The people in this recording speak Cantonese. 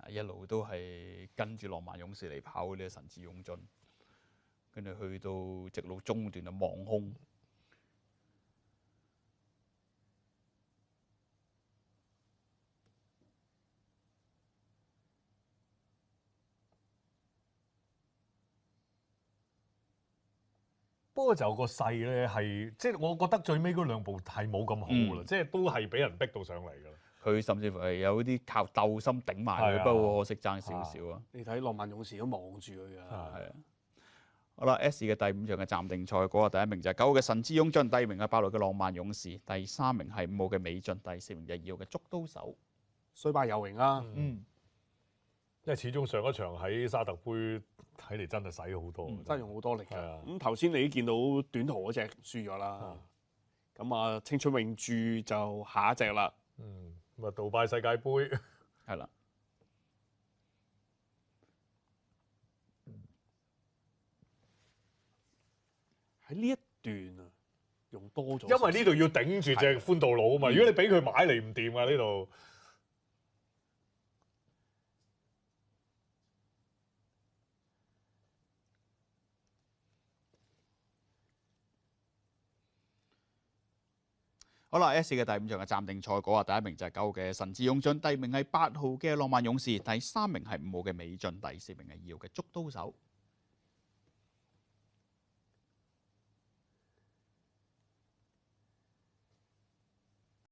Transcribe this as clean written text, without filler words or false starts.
一路都係跟住浪漫勇士嚟跑嘅呢個神之勇進，跟住去到直路中段就望空。不過就個勢咧係，即係我覺得最尾嗰兩步係冇咁好啦，即係都係俾人逼到上嚟㗎啦。佢甚至乎係有啲靠鬥心頂埋佢，不過可惜爭少少啊。你睇浪漫勇士都望住佢㗎。係啊。好啦 ，S 嘅第5場嘅暫定賽果啊，第1名就係9號嘅神之勇進，第2名係8號嘅浪漫勇士，第3名係5號嘅美進，第4名就係2號嘅捉刀手。衰敗有榮啊！因為始終上一場喺沙特杯睇嚟真係使好多，真係用好多力㗎。咁頭先你見到短途嗰隻輸咗啦，咁啊青春永駐就下一隻啦。咁啊杜拜世界盃係啦。喺呢一段啊，用多咗。因為呢度要頂住隻寬道路啊嘛，如果你俾佢買嚟唔掂啊呢度。好啦 ，S 嘅第5場嘅暫定賽果啊，第1名就係9號嘅神之勇進，第2名係8號嘅浪漫勇士，第3名係5號嘅美進，第4名係2號嘅捉刀手。